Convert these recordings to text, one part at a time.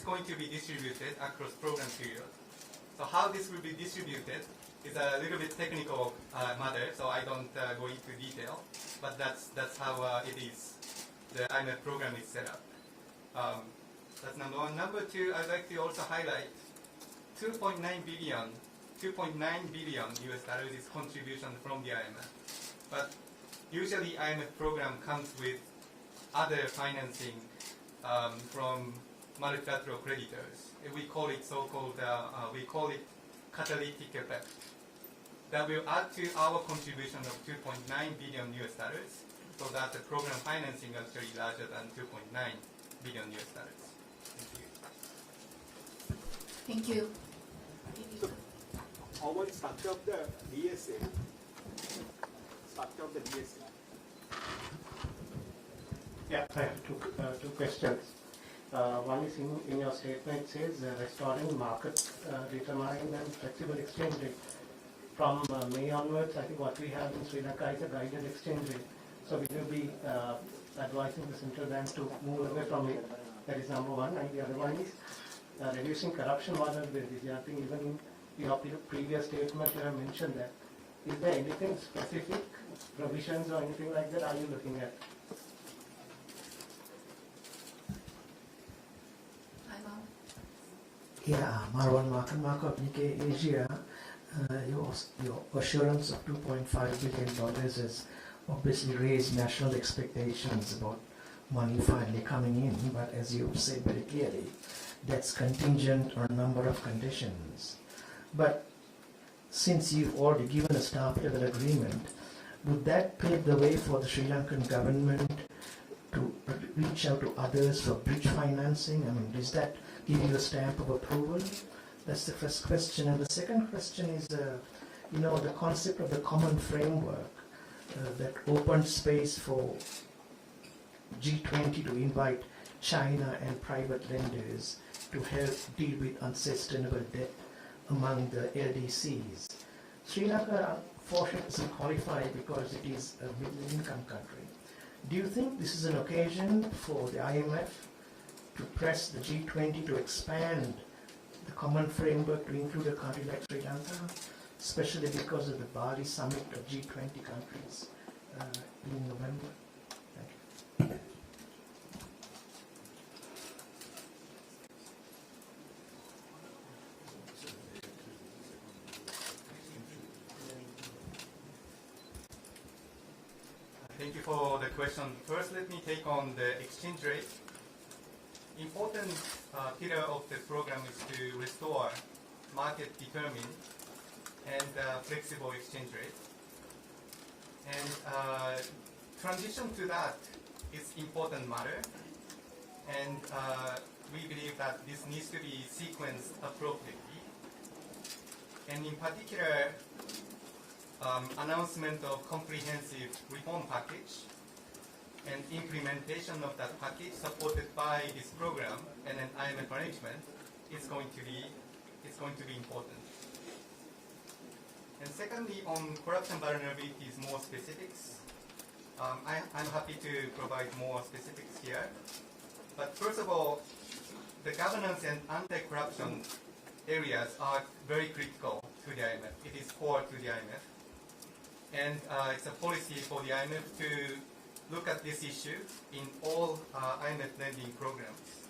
going to be distributed across program period. So how this will be distributed is a little bit technical matter, so I don't go into detail, but that's how it is. The IMF program is set up. That's number one. Number two, I'd like to also highlight 2.9 billion US dollars is contribution from the IMF. But usually IMF program comes with other financing from multilateral creditors. We call it so-called, we call it catalytic effect. That will add to our contribution of 2.9 billion US dollars, so that the program financing is actually larger than 2.9 billion US dollars. Thank you. So, our structure of the DSA. Structure of the DSA. Yeah, I have two questions. One is in your statement, it says restoring market determined and flexible exchange rate. From May onwards, I think what we have in Sri Lanka is a guided exchange rate. So we will be advising the central bank to move away from it. That is number one. And the other one is reducing corruption vulnerabilities. I think even in your previous statement you have mentioned that. Is there anything specific, provisions or anything like that are you looking at? Yeah, Marwan Marco Nikkei Asia, your assurance of $2.5 billion has obviously raised national expectations about money finally coming in, but as you said very clearly, that's contingent on a number of conditions. But since you've already given a staff level agreement, would that pave the way for the Sri Lankan government to reach out to others for bridge financing? I mean, does that give you a stamp of approval? That's the first question. And the second question is, the concept of the common framework, that open space for G20 to invite China and private lenders to help deal with unsustainable debt among the LDCs. Sri Lanka, fortunately, doesn't qualify because it is a middle-income country. Do you think this is an occasion for the IMF to press the G20 to expand the common framework to include a country like Sri Lanka, especially because of the Bali summit of G20 countries in November? Thank you. Thank you for the question. First, let me take on the exchange rate. Important pillar of the program is to restore market-determined and flexible exchange rate. And transition to that is important matter. And we believe that this needs to be sequenced appropriately. And in particular, announcement of comprehensive reform package and implementation of that package supported by this program and an IMF arrangement is going to be important. And secondly, on corruption vulnerabilities, more specifics. I'm happy to provide more specifics here. But first of all, the governance and anti-corruption areas are very critical to the IMF. It is core to the IMF. And it's a policy for the IMF to look at this issue in all IMF lending programs.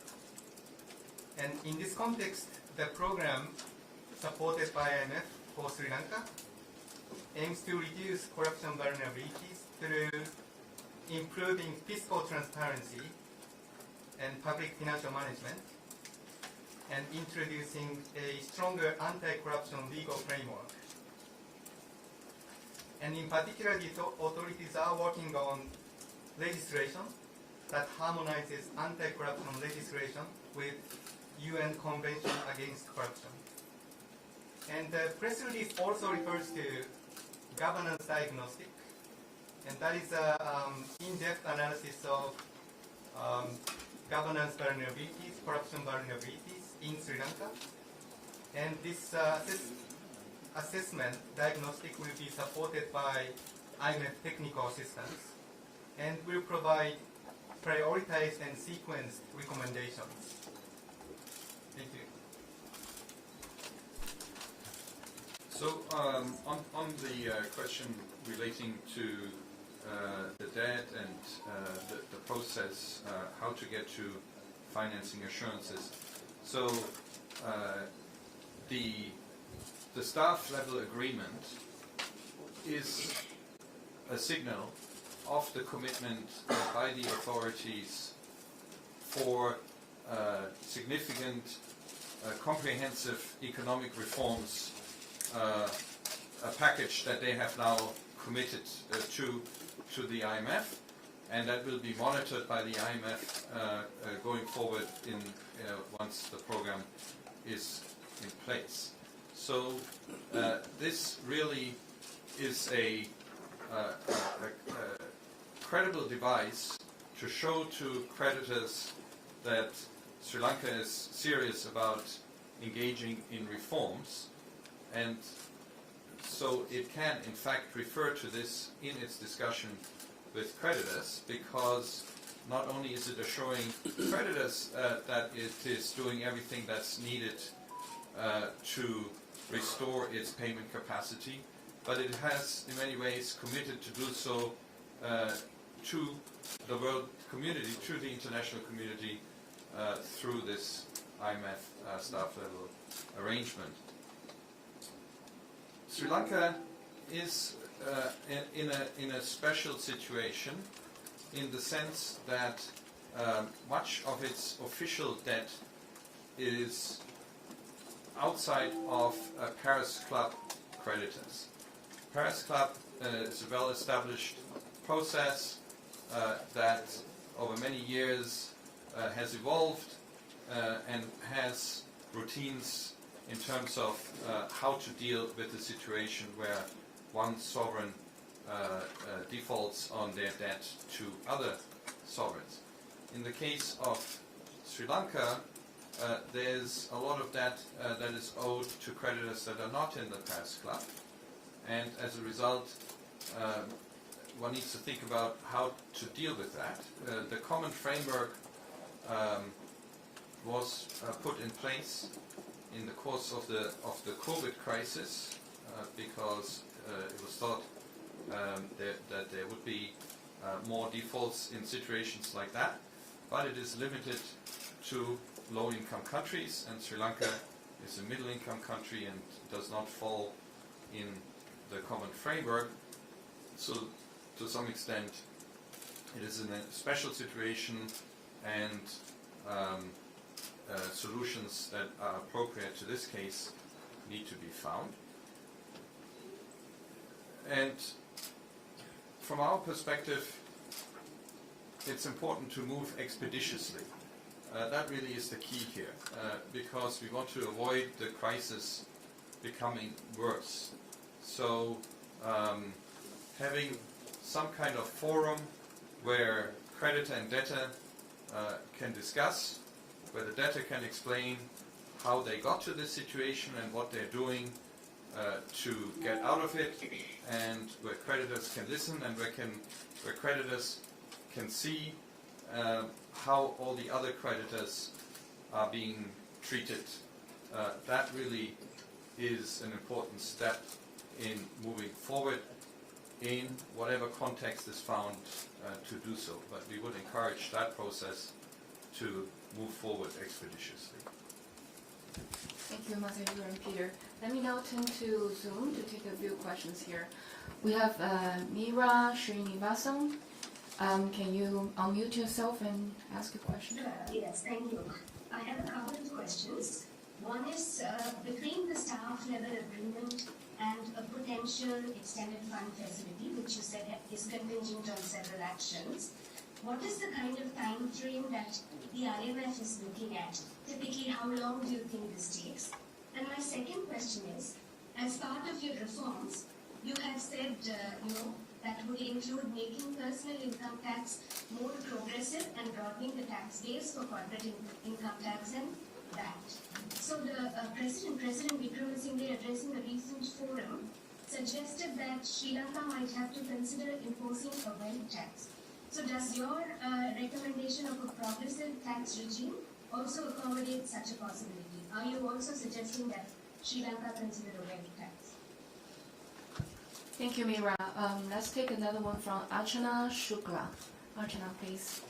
And in this context, the program supported by IMF for Sri Lanka aims to reduce corruption vulnerabilities through improving fiscal transparency and public financial management and introducing a stronger anti-corruption legal framework. And in particular, the authorities are working on legislation that harmonizes anti-corruption legislation with UN Convention Against Corruption. And the press release also refers to governance diagnostic, and that is an in-depth analysis of governance vulnerabilities, corruption vulnerabilities in Sri Lanka. And this assessment diagnostic will be supported by IMF technical assistance and will provide prioritized and sequenced recommendations. So on the question relating to the debt and the process, how to get to financing assurances. So the staff level agreement is a signal of the commitment by the authorities for significant, comprehensive economic reforms, a package that they have now committed to the IMF, and that will be monitored by the IMF going forward in once the program is in place. So this really is a credible device to show to creditors that Sri Lanka is serious about engaging in reforms, and so it can in fact refer to this in its discussion with creditors, because not only is it assuring creditors that it is doing everything that's needed to restore its payment capacity, but it has in many ways committed to do so to the world community, to the international community, through this IMF staff level arrangement. Sri Lanka is in a special situation in the sense that much of its official debt is outside of Paris Club creditors. Paris Club is a well-established process that over many years has evolved and has routines in terms of how to deal with the situation where one sovereign defaults on their debt to other sovereigns. In the case of Sri Lanka, there's a lot of debt that is owed to creditors that are not in the Paris Club, and as a result one needs to think about how to deal with that. The common framework was put in place in the course of the COVID crisis because it was thought that there would be more defaults in situations like that, but it is limited to low-income countries, and Sri Lanka is a middle-income country and does not fall in the common framework. So to some extent it is in a special situation, and solutions that are appropriate to this case need to be found. And from our perspective, it's important to move expeditiously. That really is the key here, because we want to avoid the crisis becoming worse. So having some kind of forum where creditor and debtor can discuss, where the debtor can explain how they got to this situation and what they're doing to get out of it, and where creditors can listen, and where creditors can see how all the other creditors are being treated. That really is an important step in moving forward in whatever context is found to do so. But we would encourage that process to move forward expeditiously. Thank you, Masahiro and Peter. Let me now turn to Zoom to take a few questions here. We have Meera Srinivasan. Can you unmute yourself and ask a question? Yes, thank you. I have a couple of questions. One is between the staff level agreement and a potential extended fund facility, which you said is contingent on several actions. What is the kind of time frame that the IMF is looking at? Typically, how long do you think this takes? And my second question is, as part of your reforms, you have said, that would include making personal income tax more progressive and broadening the tax base for corporate income tax and VAT. So the President Wickremesinghe, addressing a recent forum, suggested that Sri Lanka might have to consider imposing a wealth tax. So does your recommendation of a progressive tax regime also accommodate such a possibility? Are you also suggesting that Sri Lanka consider a wealth tax? Thank you, Meera. Let's take another one from Archana Shukla. Archana, please.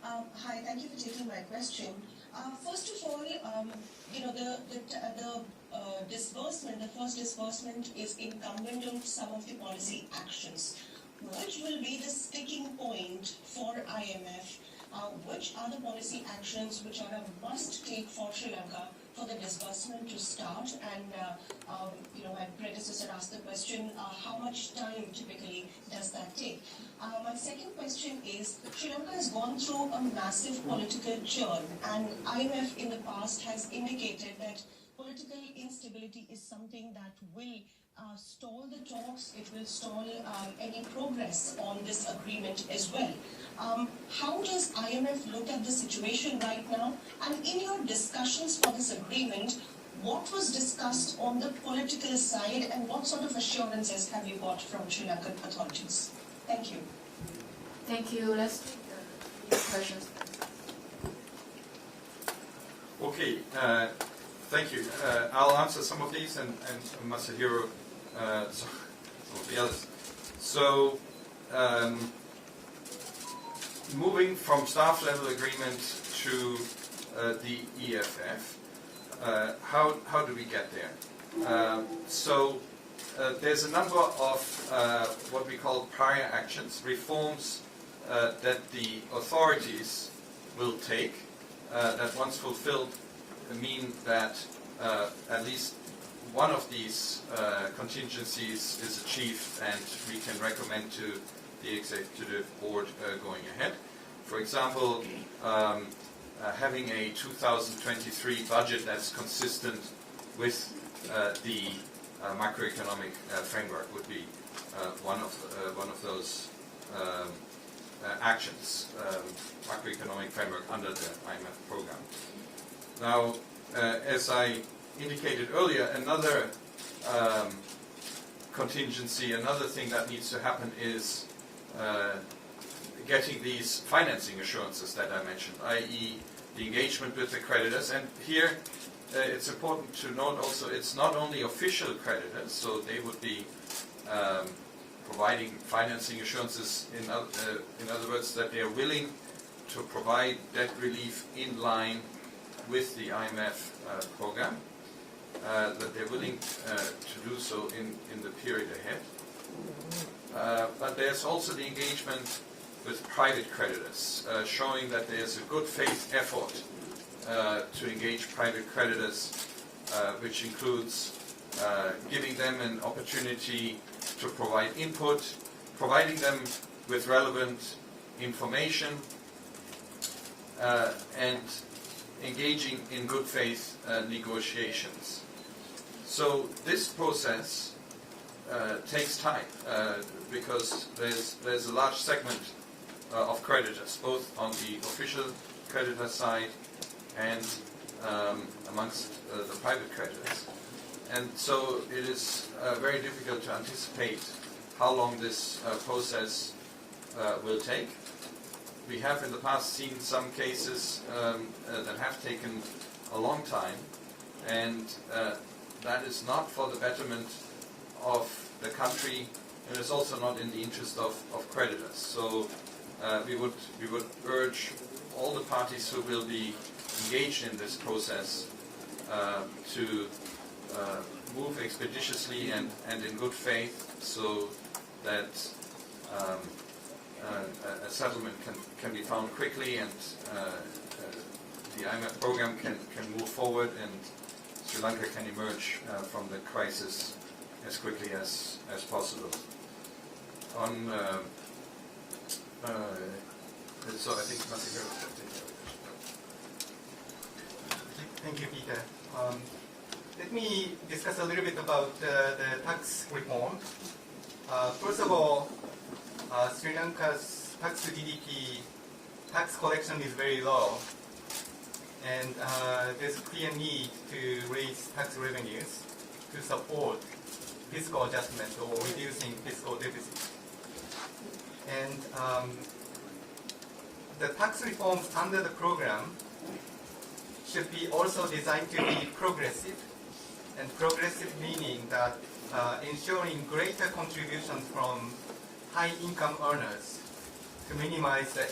Hi, thank you for taking my question. First of all, the disbursement, the first disbursement is incumbent on some of the policy actions. Which will be the sticking point for IMF? Which are the policy actions which are a must take for Sri Lanka for the disbursement to start? And my predecessor asked the question, how much time typically does that take? My second question is, Sri Lanka has gone through a massive political churn, and IMF in the past has indicated that political instability is something that will stall the talks, it will stall any progress on this agreement as well. How does IMF look at the situation right now? And in your discussions for this agreement, what was discussed on the political side, and what sort of assurances have you got from Sri Lankan authorities? Thank you. Thank you. Let's take the questions. Okay, thank you. I'll answer some of these, and Masahiro some of the others. So, moving from staff level agreement to the EFF, how do we get there? There's a number of what we call prior actions, reforms that the authorities will take that once fulfilled mean that at least one of these contingencies is achieved and we can recommend to the executive board going ahead. For example, having a 2023 budget that's consistent with the macroeconomic framework would be one of those actions, macroeconomic framework under the IMF program. Now, as I indicated earlier, another contingency, another thing that needs to happen is getting these financing assurances that I mentioned, i.e. the engagement with the creditors. And here it's important to note also it's not only official creditors, so they would be providing financing assurances, in other words, that they are willing to provide debt relief in line with the IMF program, that they're willing to do so in the period ahead. But there's also the engagement with private creditors, showing that there's a good faith effort to engage private creditors, which includes giving them an opportunity to provide input, providing them with relevant information, and engaging in good faith negotiations. So this process takes time because there's a large segment of creditors, both on the official creditor side and amongst the private creditors. And so it is very difficult to anticipate how long this process will take. We have in the past seen some cases that have taken a long time, and that is not for the betterment of the country, and it's also not in the interest of creditors. So we would urge all the parties who will be engaged in this process to move expeditiously and in good faith, so that a settlement can be found quickly, and the IMF program can move forward, and Sri Lanka can emerge from the crisis as quickly as possible. On so I think Masahiro will take that. Thank you, Peter. Let me discuss a little bit about the tax reform. First of all, Sri Lanka's tax to GDP tax collection is very low, and there's a clear need to raise tax revenues to support fiscal adjustment or reducing fiscal deficit. And the tax reforms under the program should be also designed to be progressive, and progressive meaning that ensuring greater contributions from high-income earners to minimize the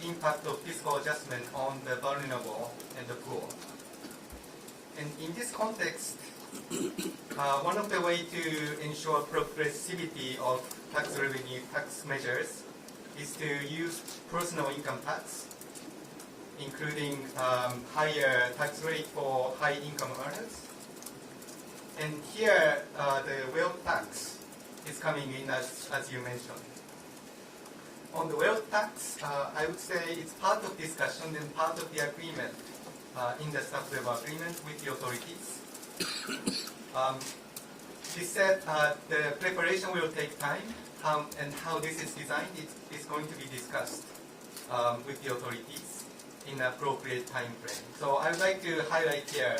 impact of fiscal adjustment on the vulnerable and the poor. And in this context, one of the ways to ensure progressivity of tax revenue tax measures is to use personal income tax, including higher tax rate for high-income earners. And here, the wealth tax is coming in as you mentioned. On the wealth tax, I would say it's part of discussion and part of the agreement in the staff level agreement with the authorities. This said, the preparation will take time, and how this is designed is going to be discussed with the authorities in an appropriate time frame. So I would like to highlight here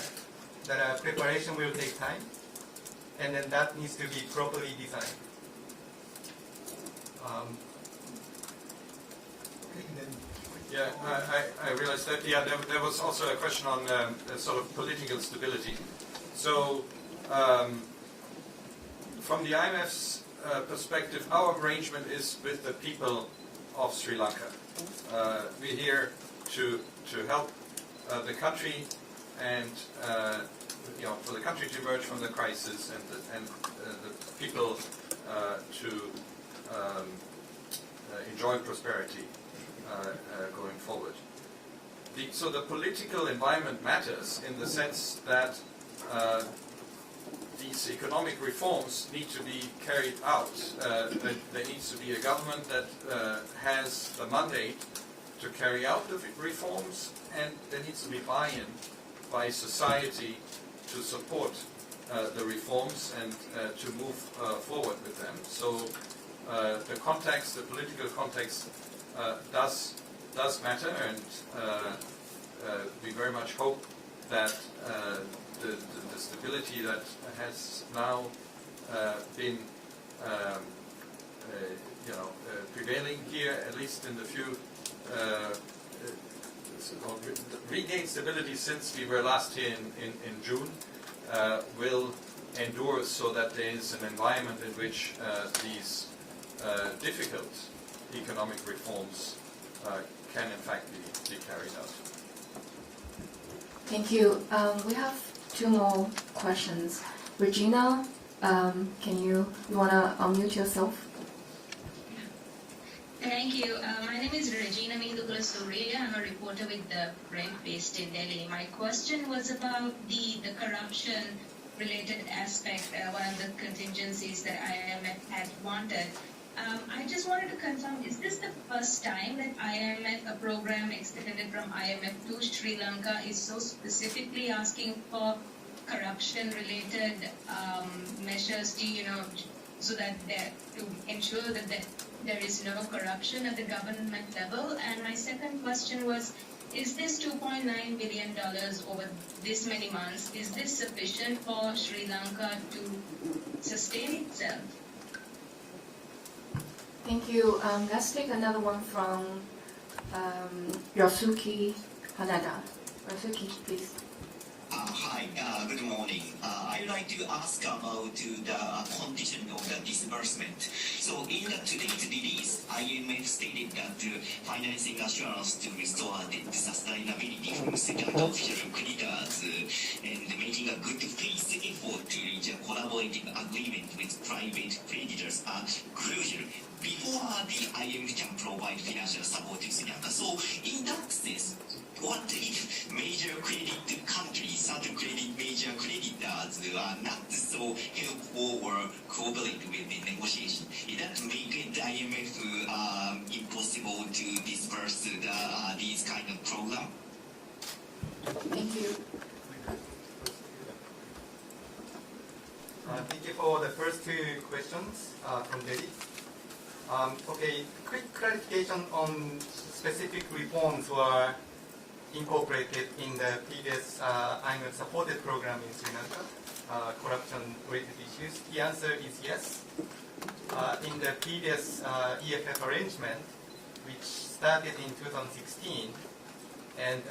that preparation will take time, and then that needs to be properly designed. Yeah, I realized that. Yeah, there was also a question on sort of political stability. So, from the IMF's perspective, our arrangement is with the people of Sri Lanka. We're here to help the country and for the country to emerge from the crisis and the people to enjoy prosperity going forward. So the political environment matters in the sense that these economic reforms need to be carried out. There needs to be a government that has the mandate to carry out the reforms, and there needs to be buy-in by society to support the reforms and to move forward with them. So the context, the political context, does matter, and we very much hope that the stability that has now been prevailing here, at least in the few regained stability since we were last here in June, will endure, so that there is an environment in which these difficult economic reforms can in fact be carried out. Thank you. We have two more questions. Regina, you want to unmute yourself? Thank you. My name is Regina Mindukula Surya. I'm a reporter with the Print based in Delhi. My question was about the corruption related aspect, one of the contingencies that IMF had wanted. I just wanted to confirm, is this the first time that IMF, a program extended from IMF to Sri Lanka, is so specifically asking for corruption-related measures so that to ensure that there is no corruption at the government level? And my second question was, is this $2.9 billion over this many months, is this sufficient for Sri Lanka to sustain itself? Thank you. Let's take another one from Yosuke Hanada. Yosuke, please. Hi, good morning. I'd like to ask about the condition of the disbursement. So in today's release, IMF stated that financing assurance to restore the sustainability from second official creditors and making a good faith effort to reach a collaborative agreement with private creditors are crucial before the IMF can provide financial support to Sri Lanka. So in that sense, what if major credit countries, certain major creditors are not so helpful or cooperate with the negotiation? Is that make the IMF impossible to disperse these kind of program? Thank you. Thank you for the first two questions from Delhi. Okay, quick clarification on specific reforms were incorporated in the previous IMF supported program in Sri Lanka, corruption-related issues. The answer is yes. In the previous EFF arrangement, which started in 2016, and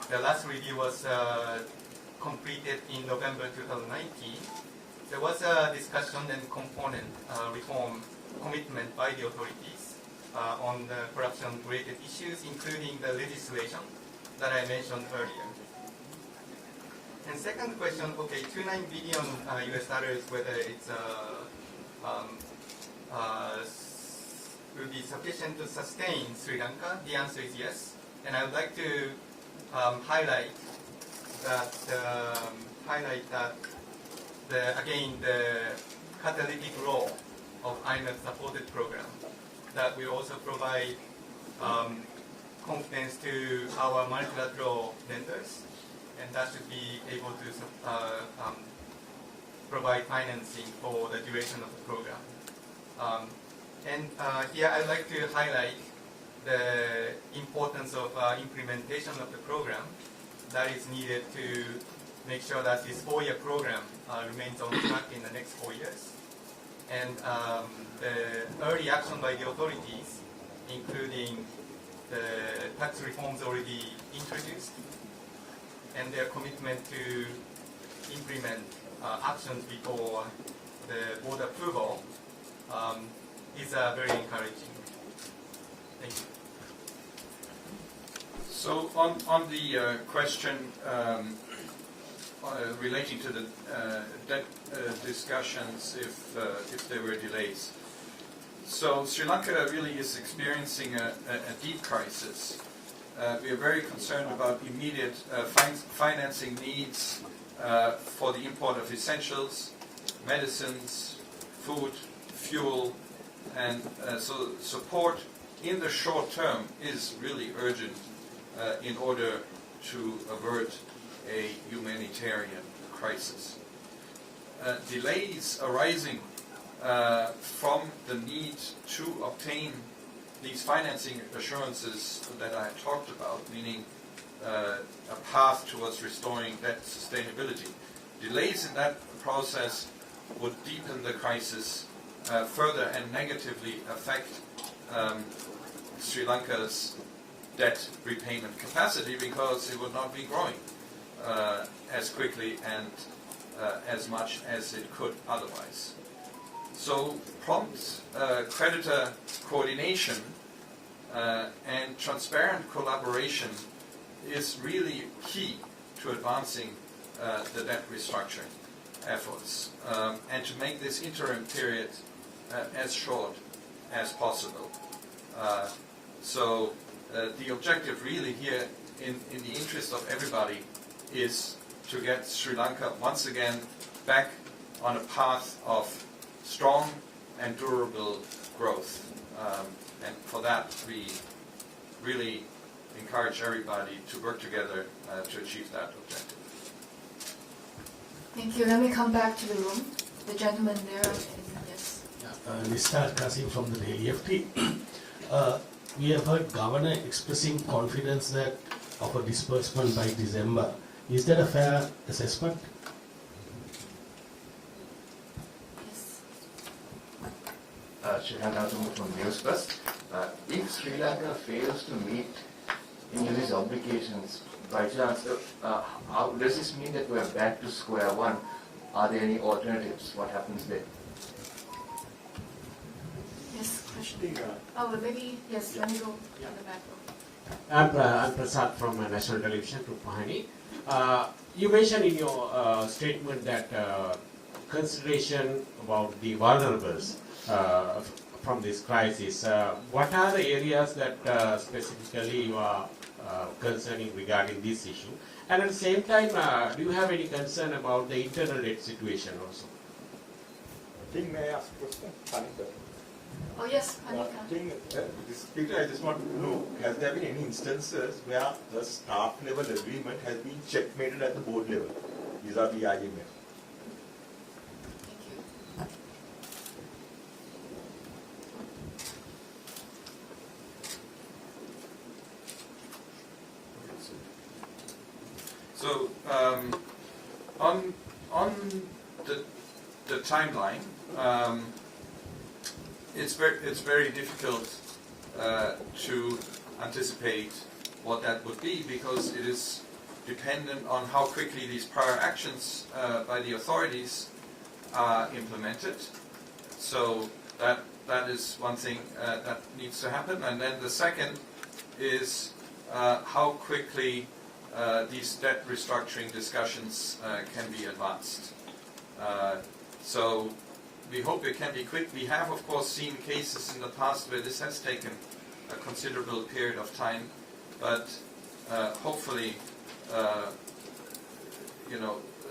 the last review was completed in November 2019, there was a discussion and component reform commitment by the authorities on the corruption-related issues, including the legislation that I mentioned earlier. And second question, okay, $29 billion US dollars, whether it's will be sufficient to sustain Sri Lanka? The answer is yes. And I would like to highlight that the catalytic role of IMF supported program that will also provide confidence to our multilateral lenders, and that should be able to provide financing for the duration of the program. Here I'd like to highlight the importance of implementation of the program that is needed to make sure that this 4-year program remains on track in the next 4 years. And the early action by the authorities, including the tax reforms already introduced, and their commitment to implement actions before the board approval is very encouraging. Thank you. So on the question relating to the debt discussions, if there were delays. So Sri Lanka really is experiencing a deep crisis. We are very concerned about immediate financing needs for the import of essentials, medicines, food, fuel, and so support in the short term is really urgent in order to avert a humanitarian crisis. Delays arising from the need to obtain these financing assurances that I talked about, meaning a path towards restoring debt sustainability. Delays in that process would deepen the crisis further and negatively affect Sri Lanka's debt repayment capacity, because it would not be growing as quickly and as much as it could otherwise. So prompt creditor coordination and transparent collaboration is really key to advancing the debt restructuring efforts, and to make this interim period as short as possible. So the objective really here, in the interest of everybody, is to get Sri Lanka once again back on a path of strong and durable growth. And for that, we really encourage everybody to work together to achieve that objective. Thank you. Let me come back to the room. The gentleman there. Yes. Mr. Kasim from the Daily FT. We have heard Governor expressing confidence that of a disbursement by December. Is that a fair assessment? Yes. Sinhala from News Plus. If Sri Lanka fails to meet any of these obligations, by chance, how does this mean that we're back to square one? Are there any alternatives? What happens then? Yes, question. Oh, maybe, yes, let me go on the back row. I'm Prasad from National Television, Rupahani. You mentioned in your statement that consideration about the vulnerables from this crisis. What are the areas that specifically you are concerning regarding this issue? And at the same time, do you have any concern about the internal debt situation also? May I ask a question? Oh yes, Anika. Peter, I just want to know, has there been any instances where the staff level agreement has been checkmated at the board level vis-a-vis IMF? Thank you. So on the timeline, it's very difficult to anticipate what that would be, because it is dependent on how quickly these prior actions by the authorities are implemented. So that is one thing that needs to happen. And then the second is how quickly these debt restructuring discussions can be advanced. So we hope it can be quick. We have, of course, seen cases in the past where this has taken a considerable period of time, but hopefully,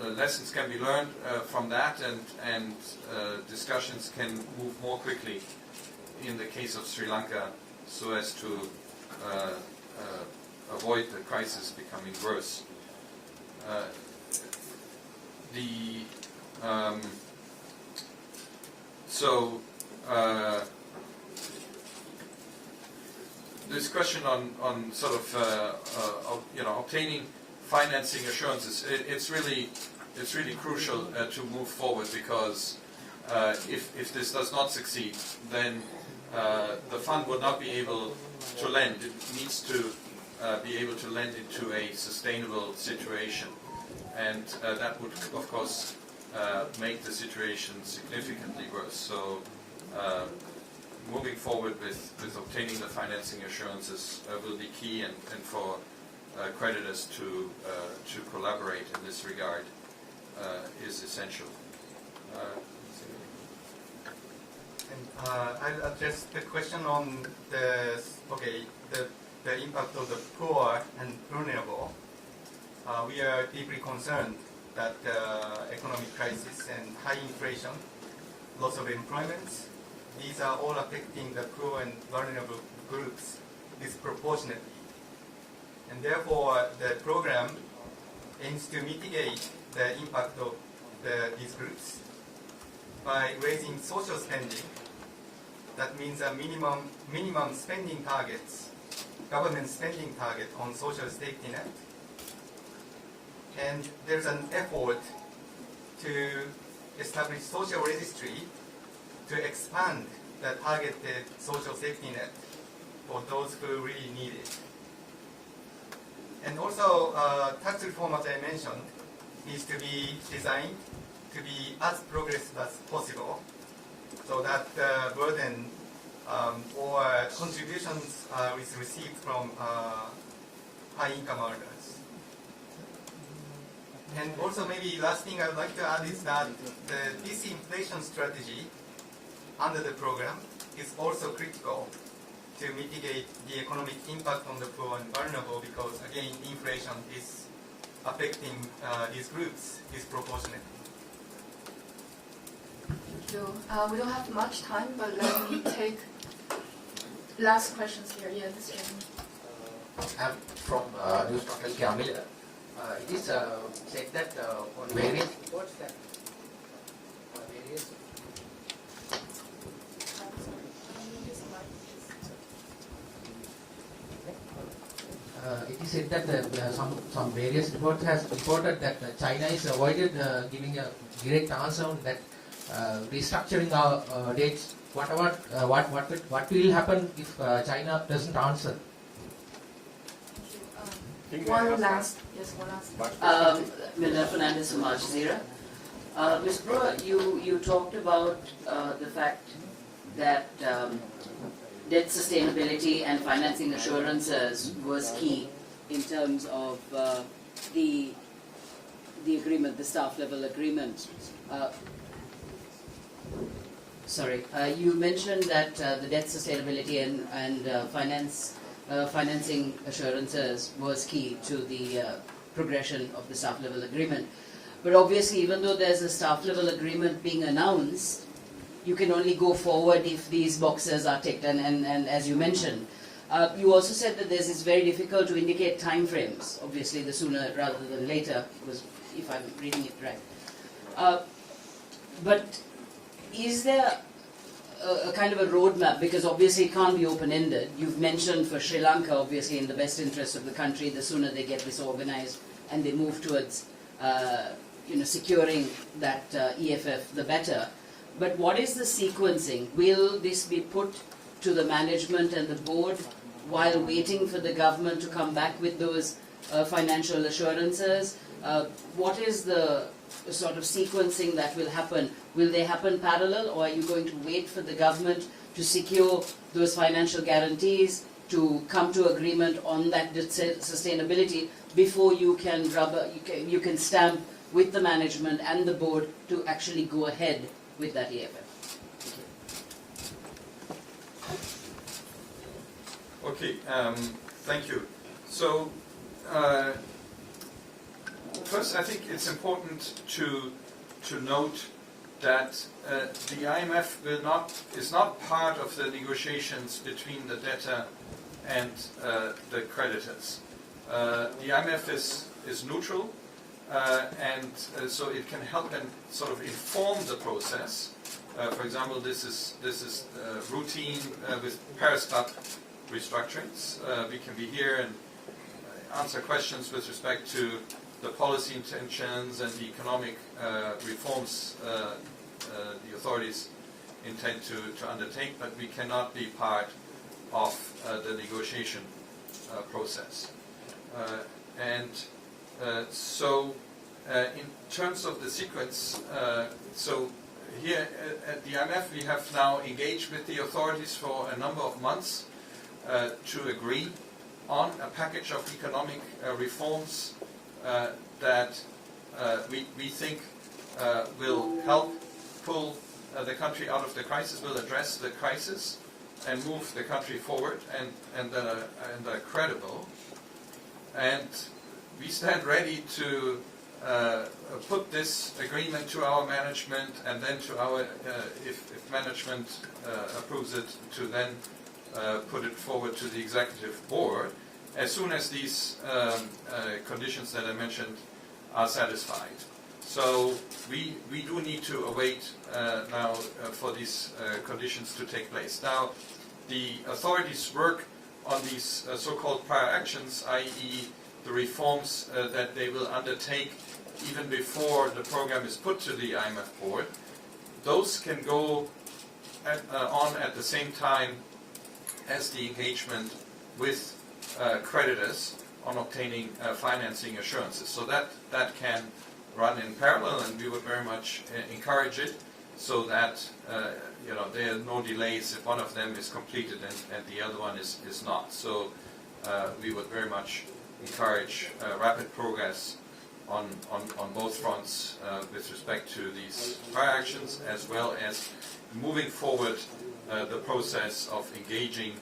lessons can be learned from that, and discussions can move more quickly in the case of Sri Lanka, so as to avoid the crisis becoming worse. This question on sort of obtaining financing assurances, it's really crucial to move forward, because if this does not succeed, then the fund will not be able to lend. It needs to be able to lend into a sustainable situation, and that would, of course, make the situation significantly worse. So moving forward with obtaining the financing assurances will be key, and for creditors to collaborate in this regard is essential. I'll address the question on the impact of the poor and vulnerable. We are deeply concerned that economic crisis and high inflation, loss of employment, these are all affecting the poor and vulnerable groups disproportionately. And therefore, the program aims to mitigate the impact of these groups by raising social spending. That means a minimum spending targets, government spending target on social safety net. And there's an effort to establish social registry to expand the targeted social safety net for those who really need it. And also, tax reform, as I mentioned, needs to be designed to be as progressive as possible, so that the burden or contributions is received from high-income earners. And also, maybe last thing I would like to add is that the disinflation strategy under the program is also critical to mitigate the economic impact on the poor and vulnerable, because again, inflation is affecting these groups disproportionately. Thank you. We don't have much time, but let me take last questions here. Yeah, this gentleman. I'm from Usd Contribution. It is said that on various reports that on various it is said that some various reports has reported that China is avoided giving a direct answer on that restructuring our dates. What will happen if China doesn't answer? One last. Miller Fernandez from Al Jazeera. Ms. Brewer, you talked about the fact that debt sustainability and financing assurances was key in terms of the agreement, the staff level agreement. You mentioned that the debt sustainability and financing assurances was key to the progression of the staff level agreement. But obviously, even though there's a staff level agreement being announced, you can only go forward if these boxes are ticked. And as you mentioned, you also said that this is very difficult to indicate time frames. Obviously, the sooner rather than later was, if I'm reading it right. But is there a kind of a roadmap? Because obviously it can't be open-ended. You've mentioned for Sri Lanka, obviously in the best interest of the country, the sooner they get this organized and they move towards securing that EFF, the better. But what is the sequencing? Will this be put to the management and the board while waiting for the government to come back with those financial assurances? What is the sort of sequencing that will happen? Will they happen parallel, or are you going to wait for the government to secure those financial guarantees, to come to agreement on that sustainability before you can stamp with the management and the board to actually go ahead with that EFF? Okay, thank you. So, first, I think it's important to note that the IMF is not part of the negotiations between the debtor and the creditors. The IMF is neutral, and so it can help and sort of inform the process. For example, this is routine with Paris Club restructurings. We can be here and answer questions with respect to the policy intentions and the economic reforms the authorities intend to undertake, but we cannot be part of the negotiation process. So in terms of the sequence, so here at the IMF we have now engaged with the authorities for a number of months to agree on a package of economic reforms that we think will help pull the country out of the crisis, will address the crisis and move the country forward, and are credible. And we stand ready to put this agreement to our management, and then to our, if management approves it, to then put it forward to the executive board as soon as these conditions that I mentioned are satisfied. So we do need to await now for these conditions to take place. Now, the authorities work on these so-called prior actions, i.e. the reforms that they will undertake even before the program is put to the IMF board. Those can go on at the same time as the engagement with creditors on obtaining financing assurances. So that can run in parallel, and we would very much encourage it, so that there are no delays if one of them is completed and the other one is not. So we would very much encourage rapid progress on both fronts with respect to these prior actions, as well as moving forward the process of engaging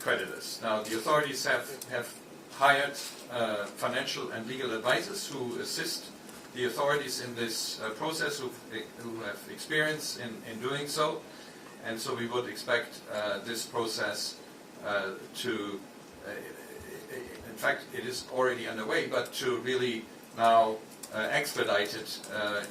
creditors. Now, the authorities have hired financial and legal advisors who assist the authorities in this process, who have experience in doing so, and so we would expect this process to, in fact it is already underway, but to really now expedite it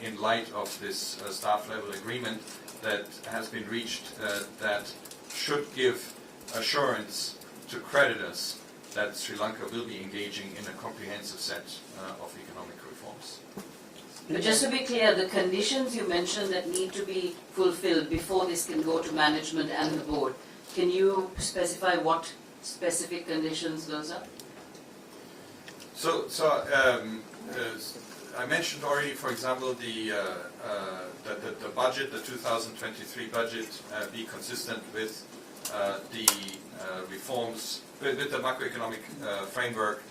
in light of this staff level agreement that has been reached, that should give assurance to creditors that Sri Lanka will be engaging in a comprehensive set of economic reforms. But just to be clear, the conditions you mentioned that need to be fulfilled before this can go to management and the board, can you specify what specific conditions those are? So I mentioned already, for example, the budget, the 2023 budget, be consistent with the reforms, with the macroeconomic framework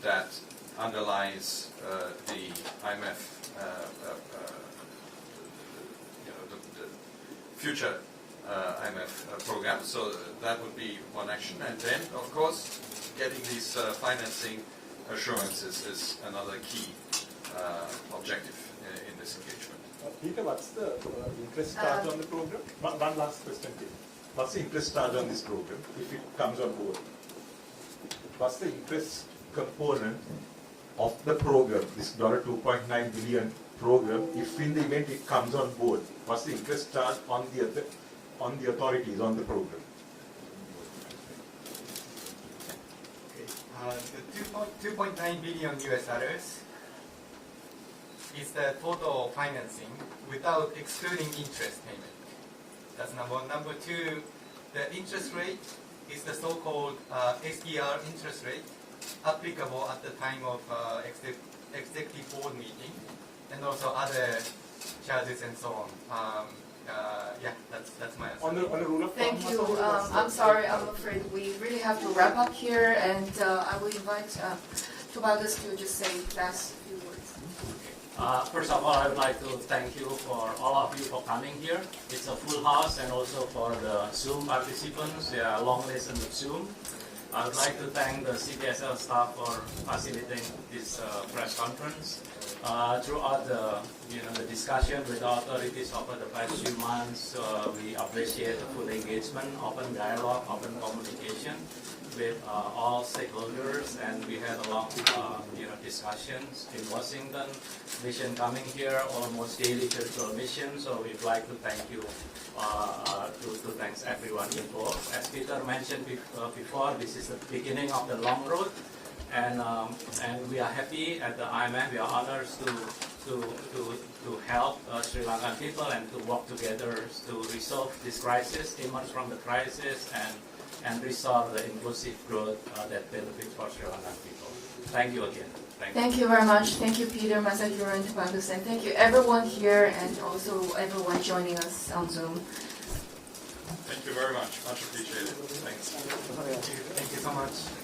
that underlies the IMF, the future IMF program. So that would be one action, and then, of course, getting these financing assurances is another key objective in this engagement. Peter, what's the interest charge on the program? One last question, please. What's the interest charge on this program if it comes on board? What's the interest component of the program, this $2.9 billion program, if in the event it comes on board? What's the interest charge on the authorities on the program? The 2.9 billion US dollars is the total financing without excluding interest payment. That's number one. Number two, the interest rate is the so-called SDR interest rate, applicable at the time of executive board meeting, and also other charges and so on. Yeah, that's my answer. On the rule of thumb. Thank you. I'm sorry. I'm afraid we really have to wrap up here, and I will invite Tobias to just say last few words. First of all, I would like to thank you for all of you for coming here. It's a full house, and also for the Zoom participants. They are long list on Zoom. I would like to thank the CPSL staff for facilitating this press conference. Throughout the discussion with the authorities over the past few months, we appreciate the full engagement, open dialogue, open communication with all stakeholders, and we had a long discussions in Washington. Mission coming here, almost daily virtual mission. So we'd like to thank you, to thanks everyone involved. As Peter mentioned before, this is the beginning of the long road, and we are happy at the IMF. We are honored to help Sri Lankan people and to work together to resolve this crisis, emerge from the crisis, and resolve the inclusive growth that benefits for Sri Lankan people. Thank you again. Thank you very much. Thank you, Peter, Masahiro, and Tobias, and thank you everyone here and also everyone joining us on Zoom. Thank you very much. Much appreciated. Thanks. Thank you so much.